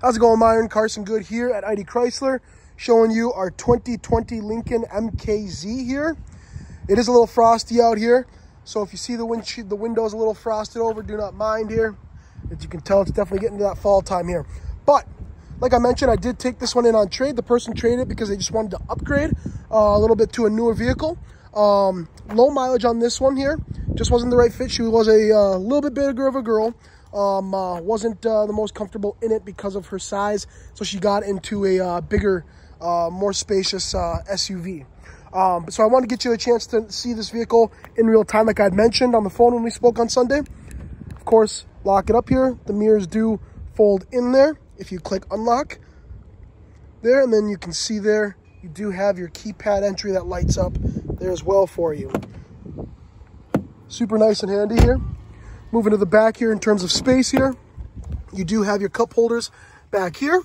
How's it going, Myron? Carson Good here at ID Chrysler, showing you our 2020 Lincoln MKZ here. It is a little frosty out here, so if you see the window's a little frosted over, do not mind here. As you can tell, it's definitely getting to that fall time here. But like I mentioned, I did take this one in on trade. The person traded it because they just wanted to upgrade a little bit to a newer vehicle. Low mileage on this one here. Just wasn't the right fit. She was a little bit bigger of a girl. Wasn't the most comfortable in it because of her size. So she got into a bigger, more spacious SUV. So I wanted to get you a chance to see this vehicle in real time, like I had mentioned on the phone when we spoke on Sunday. Of course, lock it up here. The mirrors do fold in there. If you click unlock there, and then you can see there, you do have your keypad entry that lights up there as well for you. Super nice and handy here. Moving to the back here in terms of space here, you do have your cup holders back here.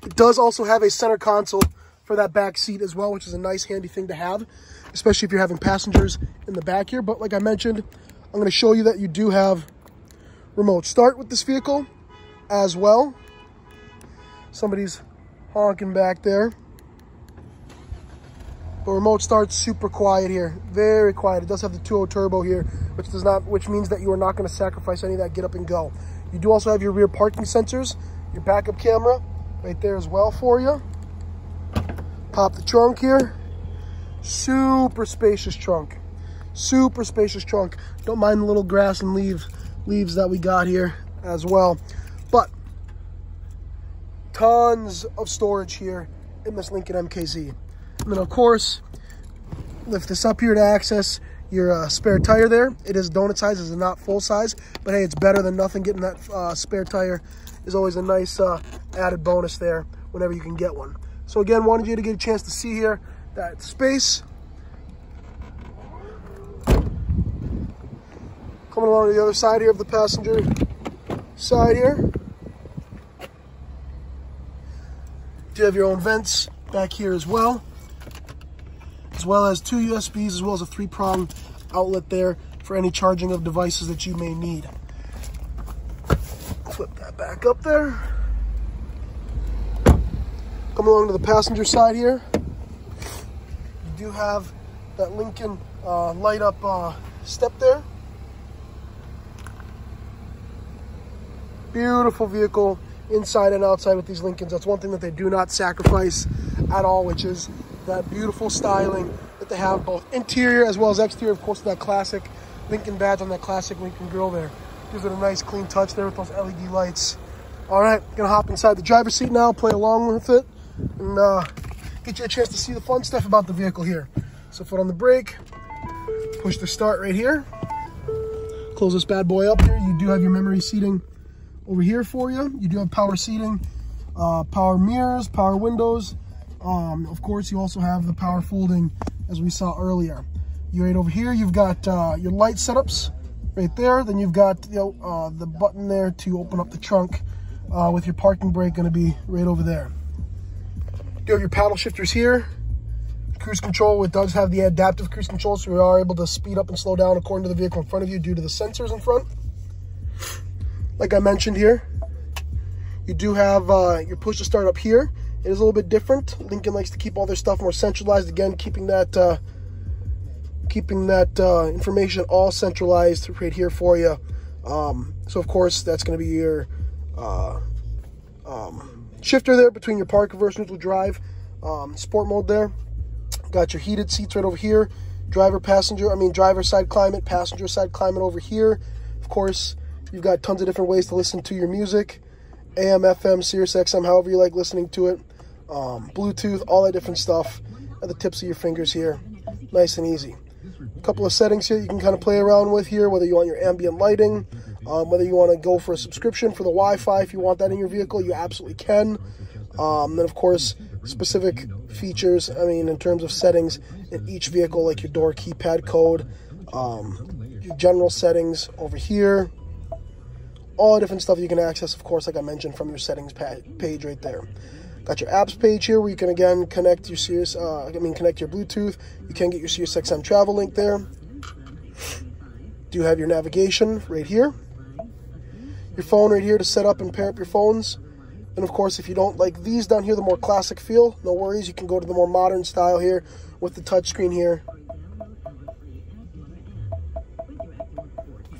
It does also have a center console for that back seat as well, which is a nice handy thing to have, especially if you're having passengers in the back here. But like I mentioned, I'm going to show you that you do have remote start with this vehicle as well. Somebody's honking back there. The remote start's super quiet here, very quiet. It does have the 2.0 turbo here, which means that you are not going to sacrifice any of that get up and go. You do also have your rear parking sensors, your backup camera right there as well for you. Pop the trunk here. Super spacious trunk. Super spacious trunk. Don't mind the little grass and leaves that we got here as well. But tons of storage here in this Lincoln MKZ. And then, of course, lift this up here to access your spare tire there. It is donut size, it's not full size, but hey, it's better than nothing. Getting that spare tire is always a nice added bonus there whenever you can get one. So again, wanted you to get a chance to see here that space. Coming along to the other side here of the passenger side here. You have your own vents back here as well as 2 USBs, as well as a 3-prong outlet there for any charging of devices that you may need. Flip that back up there. Coming along to the passenger side here, you do have that Lincoln light up step there. Beautiful vehicle inside and outside with these Lincolns. That's one thing that they do not sacrifice at all, which is that beautiful styling that they have, both interior as well as exterior. Of course, that classic Lincoln badge on that classic Lincoln grill there. Gives it a nice clean touch there with those LED lights. All right, gonna hop inside the driver's seat now, play along with it, and get you a chance to see the fun stuff about the vehicle here. So foot on the brake, push the start right here. Close this bad boy up here. You do have your memory seating over here for you. You do have power seating, power mirrors, power windows. Of course, you also have the power folding, as we saw earlier. You're right over here. You've got your light setups right there. Then you've got the button there to open up the trunk with your parking brake going to be right over there. You have your paddle shifters here. Cruise control, it does have the adaptive cruise control, so you are able to speed up and slow down according to the vehicle in front of you due to the sensors in front. Like I mentioned here, you do have your push to start up here. It is a little bit different. Lincoln likes to keep all their stuff more centralized. Again, keeping that information all centralized right here for you. So of course, that's going to be your shifter there between your park, reverse, neutral, drive, sport mode there. Got your heated seats right over here. Driver side climate, passenger side climate over here. Of course, you've got tons of different ways to listen to your music. AM, FM, Sirius XM, however you like listening to it. Bluetooth, all that different stuff at the tips of your fingers here. Nice and easy. A couple of settings here you can kind of play around with here, whether you want your ambient lighting, whether you want to go for a subscription for the Wi-Fi. If you want that in your vehicle, you absolutely can. Then, of course, specific features, in terms of settings in each vehicle, like your door keypad code, your general settings over here. All different stuff you can access, of course, like I mentioned, from your settings page right there. Got your apps page here where you can again connect your connect your Bluetooth. You can get your Sirius XM travel link there. Do have your navigation right here. Your phone right here to set up and pair up your phones. And of course, if you don't like these down here, the more classic feel, no worries. You can go to the more modern style here with the touchscreen here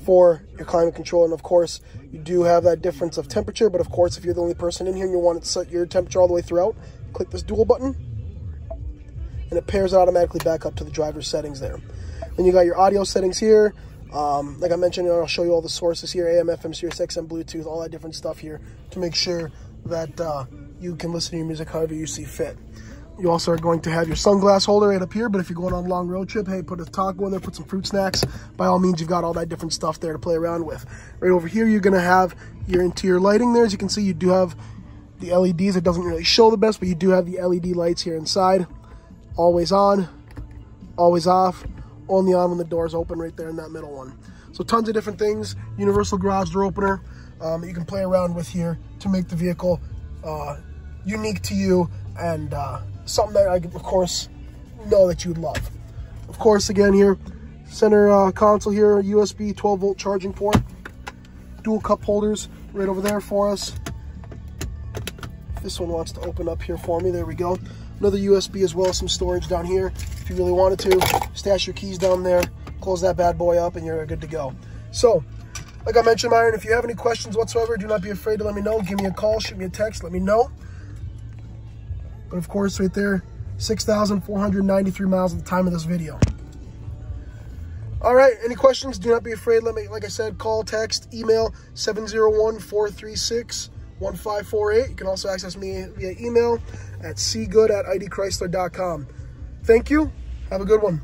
for your climate control. And of course, you do have that difference of temperature, but of course, if you're the only person in here and you want to set your temperature all the way throughout, click this dual button, and it pairs it automatically back up to the driver's settings there. Then you got your audio settings here. Like I mentioned, I'll show you all the sources here, AM, FM, Sirius XM, Bluetooth, all that different stuff here to make sure that you can listen to your music however you see fit. You also are going to have your sunglass holder right up here, but if you're going on a long road trip, hey, put a taco in there, put some fruit snacks. By all means, you've got all that different stuff there to play around with. Right over here, you're going to have your interior lighting there. As you can see, you do have the LEDs. It doesn't really show the best, but you do have the LED lights here inside. Always on, always off, only on when the doors open right there in that middle one. So tons of different things. Universal garage door opener that you can play around with here to make the vehicle unique to you and something that I, of course, know that you would love. Of course, again here, center console here, USB 12-volt charging port, dual cup holders right over there for us. This one wants to open up here for me. There we go. Another USB as well as some storage down here. If you really wanted to, stash your keys down there, close that bad boy up, and you're good to go. So, like I mentioned, Myron, if you have any questions whatsoever, do not be afraid to let me know. Give me a call, shoot me a text, let me know. But of course, right there, 6,493 miles at the time of this video. All right, any questions? Do not be afraid. Let me, like I said, call, text, email 701-436-1548. You can also access me via email at cgood@idchrysler.com. Thank you. Have a good one.